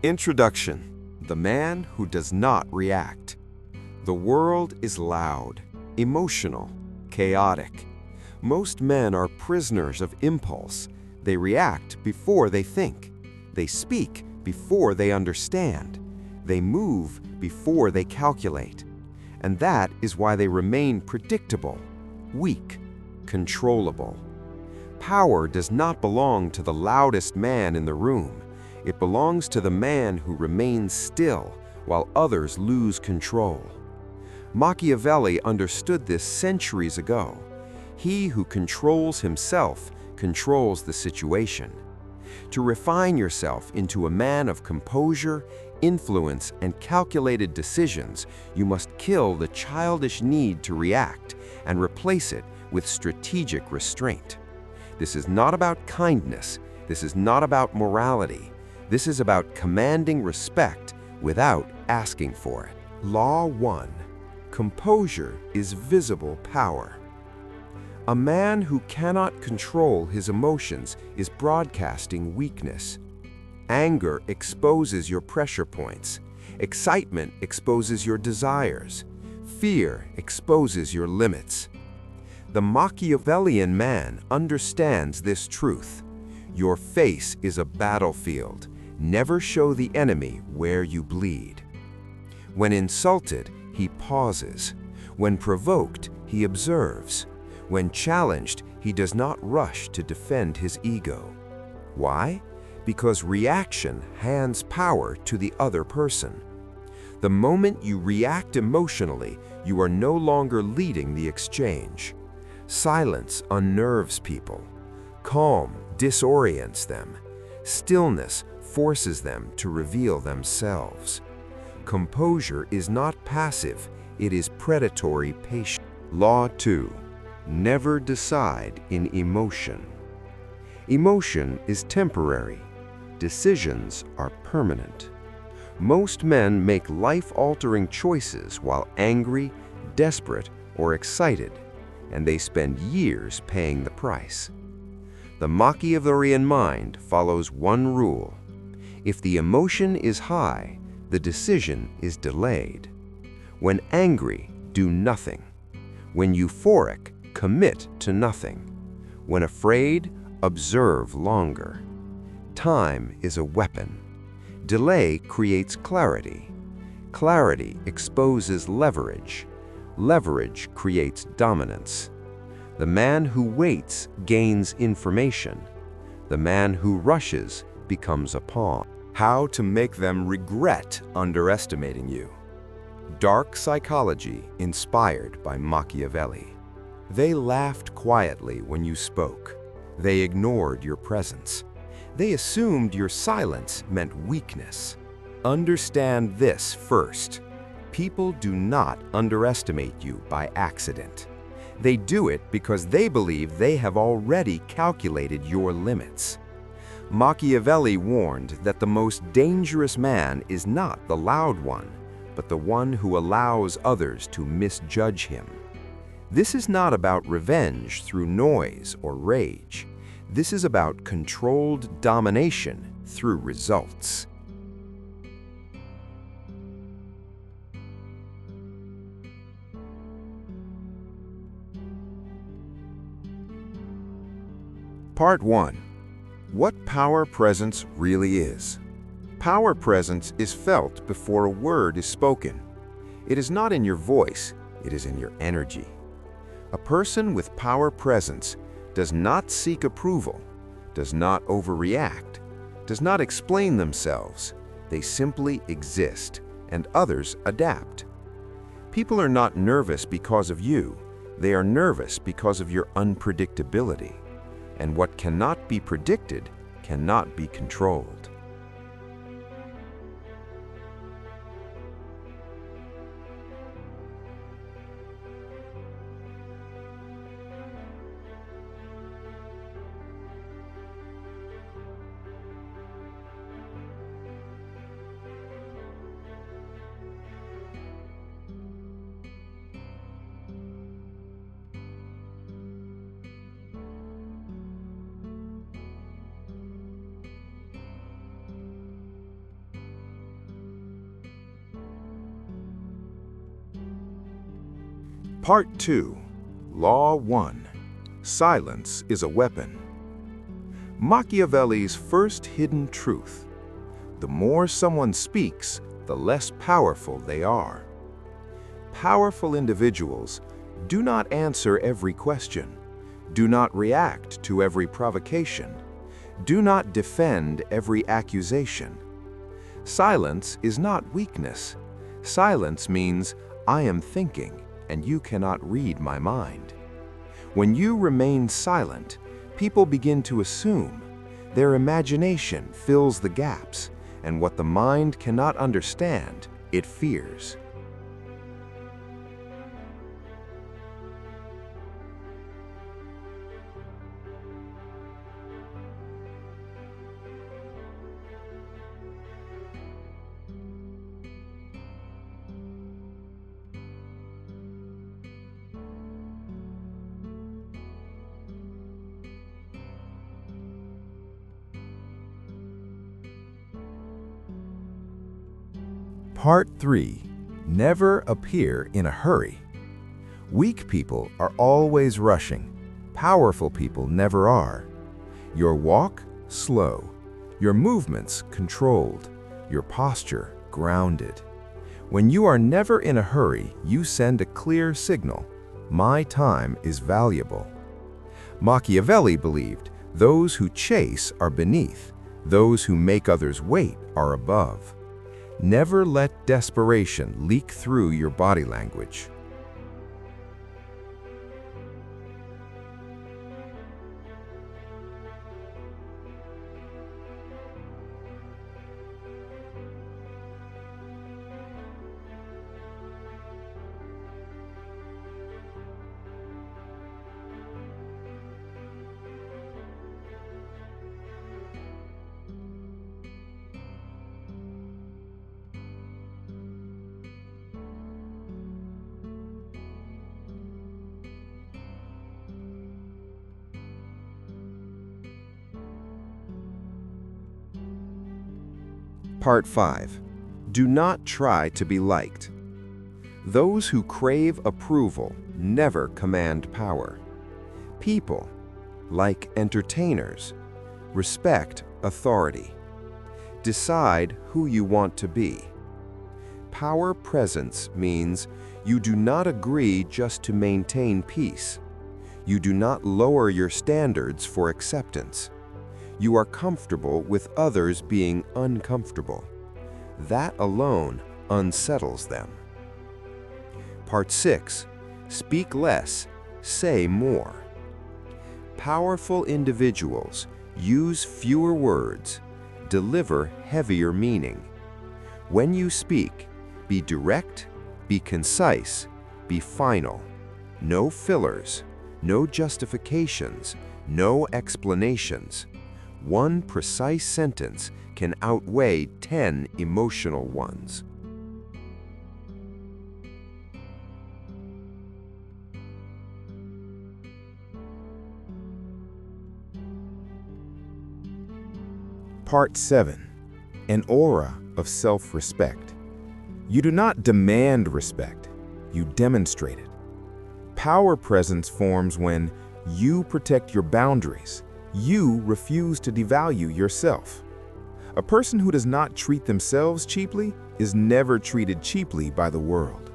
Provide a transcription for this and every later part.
Introduction: The man who does not react. The world is loud, emotional, chaotic. Most men are prisoners of impulse. They react before they think. They speak before they understand. They move before they calculate. And that is why they remain predictable, weak, controllable. Power does not belong to the loudest man in the room. It belongs to the man who remains still while others lose control. Machiavelli understood this centuries ago. He who controls himself controls the situation. To refine yourself into a man of composure, influence, and calculated decisions, you must kill the childish need to react and replace it with strategic restraint. This is not about kindness. This is not about morality. This is about commanding respect without asking for it. Law 1. Composure is visible power. A man who cannot control his emotions is broadcasting weakness. Anger exposes your pressure points. Excitement exposes your desires. Fear exposes your limits. The Machiavellian man understands this truth. Your face is a battlefield. Never show the enemy where you bleed. When insulted, he pauses. When provoked, he observes. When challenged, he does not rush to defend his ego. Why? Because reaction hands power to the other person. The moment you react emotionally, you are no longer leading the exchange. Silence unnerves people. Calm disorients them. Stillness forces them to reveal themselves. Composure is not passive, it is predatory patience. Law 2. Never decide in emotion. Emotion is temporary. Decisions are permanent. Most men make life-altering choices while angry, desperate, or excited, and they spend years paying the price. The Machiavellian mind follows one rule. If the emotion is high, the decision is delayed. When angry, do nothing. When euphoric, commit to nothing. When afraid, observe longer. Time is a weapon. Delay creates clarity. Clarity exposes leverage. Leverage creates dominance. The man who waits gains information. The man who rushes becomes a pawn. How to make them regret underestimating you. Dark psychology inspired by Machiavelli. They laughed quietly when you spoke. They ignored your presence. They assumed your silence meant weakness. Understand this first. People do not underestimate you by accident. They do it because they believe they have already calculated your limits. Machiavelli warned that the most dangerous man is not the loud one, but the one who allows others to misjudge him. This is not about revenge through noise or rage. This is about controlled domination through results. Part 1. What power presence really is. Power presence is felt before a word is spoken. It is not in your voice, it is in your energy. A person with power presence does not seek approval, does not overreact, does not explain themselves. They simply exist, and others adapt. People are not nervous because of you. They are nervous because of your unpredictability. And what cannot be predicted cannot be controlled. Part 2. Law 1. Silence is a weapon. Machiavelli's first hidden truth. The more someone speaks, the less powerful they are. Powerful individuals do not answer every question, do not react to every provocation, do not defend every accusation. Silence is not weakness. Silence means I am thinking and you cannot read my mind. When you remain silent, people begin to assume. Their imagination fills the gaps, and what the mind cannot understand, it fears. Part 3. Never appear in a hurry. Weak people are always rushing. Powerful people never are. Your walk, slow. Your movements, controlled. Your posture, grounded. When you are never in a hurry, you send a clear signal. My time is valuable. Machiavelli believed those who chase are beneath. Those who make others wait are above. Never let desperation leak through your body language. Part 5. Do not try to be liked. Those who crave approval never command power. People, like entertainers, respect authority. Decide who you want to be. Power presence means you do not agree just to maintain peace. You do not lower your standards for acceptance. You are comfortable with others being uncomfortable. That alone unsettles them. Part 6. Speak less, say more. Powerful individuals use fewer words, deliver heavier meaning. When you speak, be direct, be concise, be final. No fillers, no justifications, no explanations. One precise sentence can outweigh 10 emotional ones. Part 7. An aura of self-respect. You do not demand respect, you demonstrate it. Power presence forms when you protect your boundaries. You refuse to devalue yourself. A person who does not treat themselves cheaply is never treated cheaply by the world.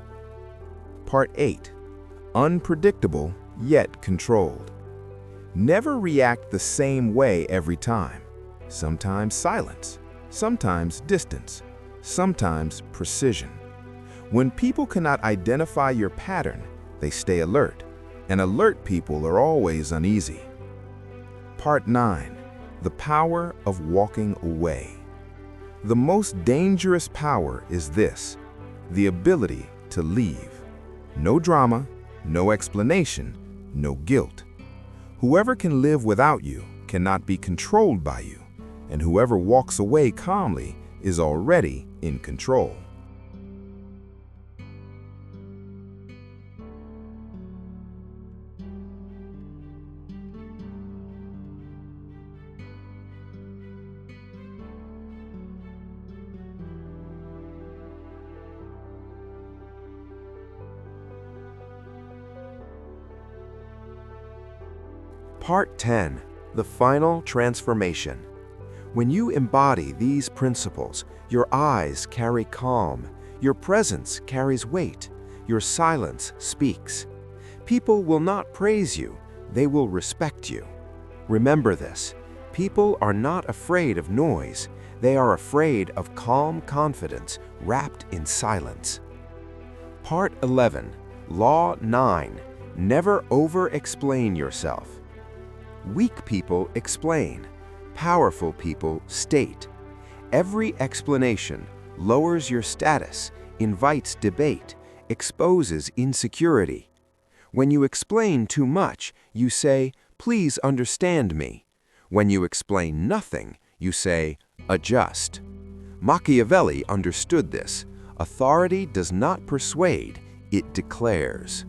Part 8. Unpredictable yet controlled. Never react the same way every time. Sometimes silence, sometimes distance, sometimes precision. When people cannot identify your pattern, they stay alert, and alert people are always uneasy. Part 9. The power of walking away. The most dangerous power is this, the ability to leave. No drama, no explanation, no guilt. Whoever can live without you cannot be controlled by you, and whoever walks away calmly is already in control. Part 10. The final transformation. When you embody these principles, your eyes carry calm, your presence carries weight, your silence speaks. People will not praise you, they will respect you. Remember this, people are not afraid of noise, they are afraid of calm confidence wrapped in silence. Part 11. Law 9. Never over-explain yourself. Weak people explain. Powerful people state. Every explanation lowers your status, invites debate, exposes insecurity. When you explain too much, you say, "Please understand me." When you explain nothing, you say, "Adjust." Machiavelli understood this. Authority does not persuade, it declares.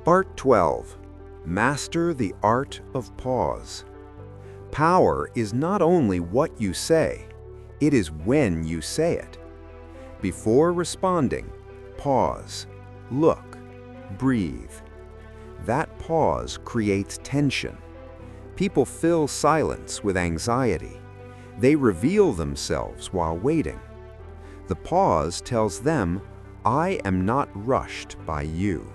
Part 12. Master the art of pause. Power is not only what you say, it is when you say it. Before responding, pause, look, breathe. That pause creates tension. People fill silence with anxiety. They reveal themselves while waiting. The pause tells them, "I am not rushed by you."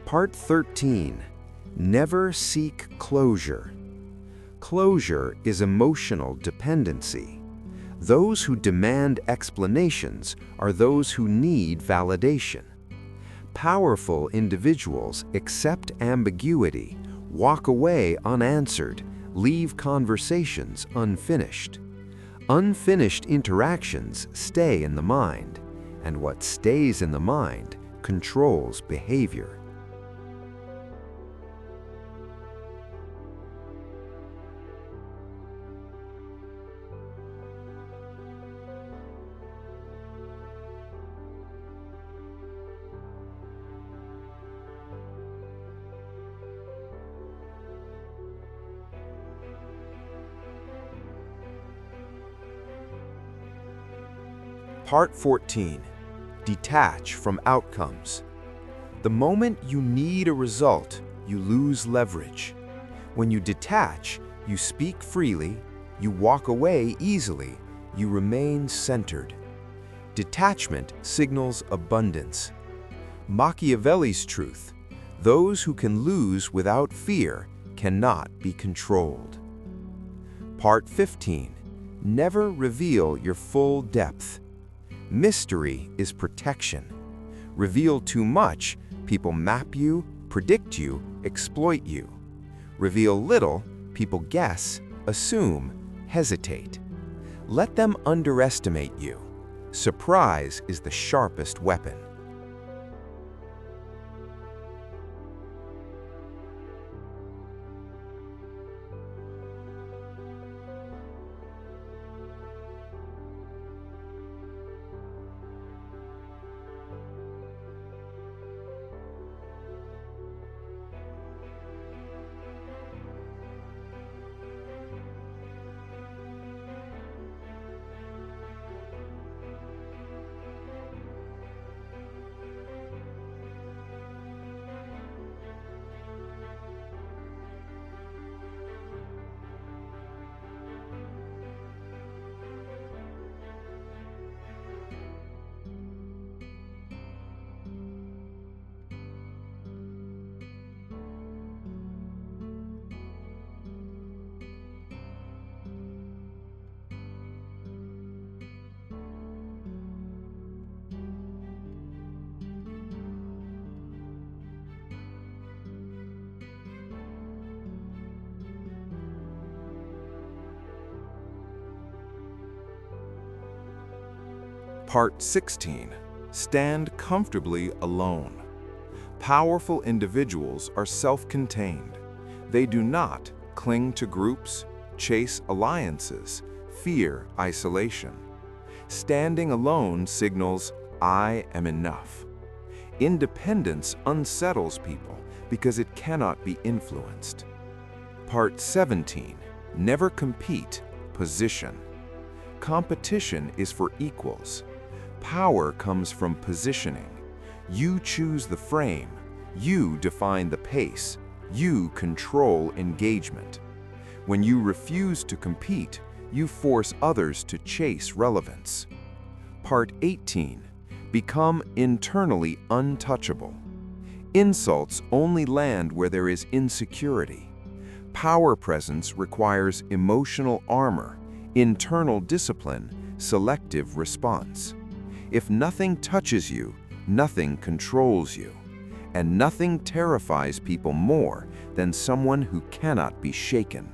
Part 13. Never seek closure. Closure is emotional dependency. Those who demand explanations are those who need validation. Powerful individuals accept ambiguity, walk away unanswered, leave conversations unfinished. Unfinished interactions stay in the mind, and what stays in the mind controls behavior. Part 14. Detach from outcomes. The moment you need a result, you lose leverage. When you detach, you speak freely, you walk away easily, you remain centered. Detachment signals abundance. Machiavelli's truth: those who can lose without fear cannot be controlled. Part 15. Never reveal your full depth. Mystery is protection. Reveal too much, people map you, predict you, exploit you. Reveal little, people guess, assume, hesitate. Let them underestimate you. Surprise is the sharpest weapon. Part 16. Stand comfortably alone. Powerful individuals are self-contained. They do not cling to groups, chase alliances, fear isolation. Standing alone signals, "I am enough." Independence unsettles people because it cannot be influenced. Part 17. Never compete. Position. Competition is for equals. Power comes from positioning. You choose the frame. You define the pace. You control engagement. When you refuse to compete, you force others to chase relevance. Part 18. Become internally untouchable. Insults only land where there is insecurity. Power presence requires emotional armor, internal discipline, selective response. If nothing touches you, nothing controls you. And nothing terrifies people more than someone who cannot be shaken.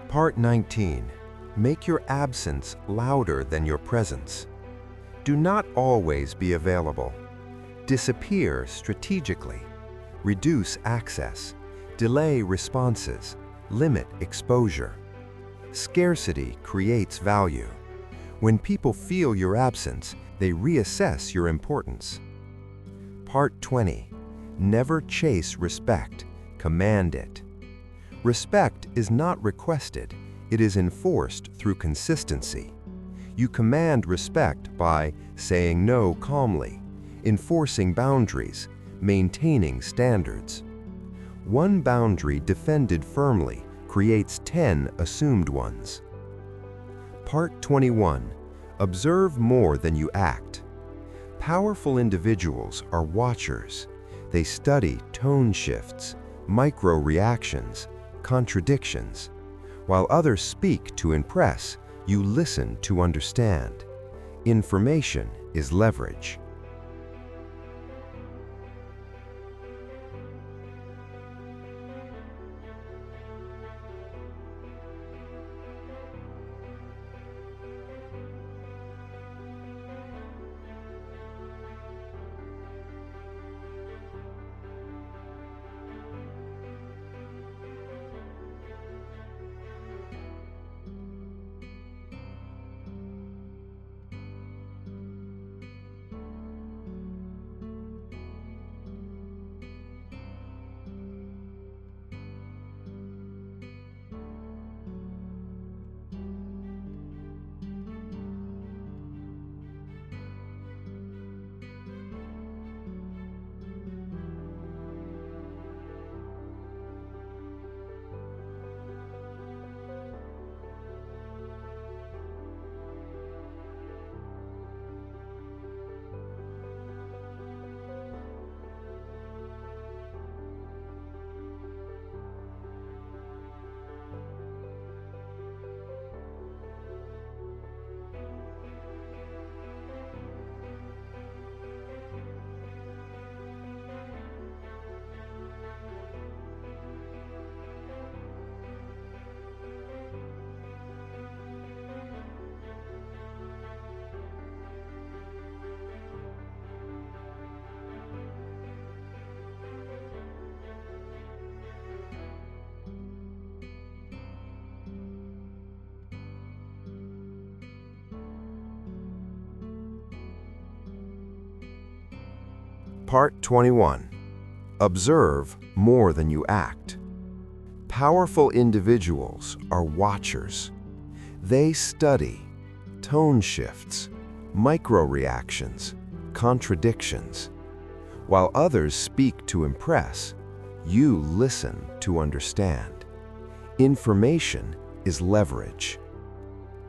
Part 19. Make your absence louder than your presence. Do not always be available. Disappear strategically. Reduce access. Delay responses. Limit exposure. Scarcity creates value. When people feel your absence, they reassess your importance. Part 20. Never chase respect. Command it. Respect is not requested, it is enforced through consistency. You command respect by saying no calmly, enforcing boundaries, maintaining standards. One boundary defended firmly creates 10 assumed ones. Part 21. Observe more than you act. Powerful individuals are watchers. They study tone shifts, micro-reactions, contradictions. While others speak to impress, you listen to understand. Information is leverage. Part 21. Observe more than you act. Powerful individuals are watchers. They study tone shifts, micro-reactions, contradictions. While others speak to impress, you listen to understand. Information is leverage.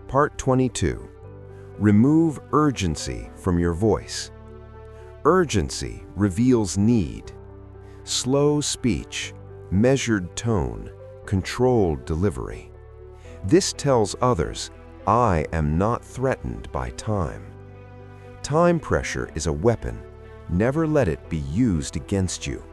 Part 22. Remove urgency from your voice. Urgency reveals need. Slow speech, measured tone, controlled delivery. This tells others, I am not threatened by time. Time pressure is a weapon. Never let it be used against you.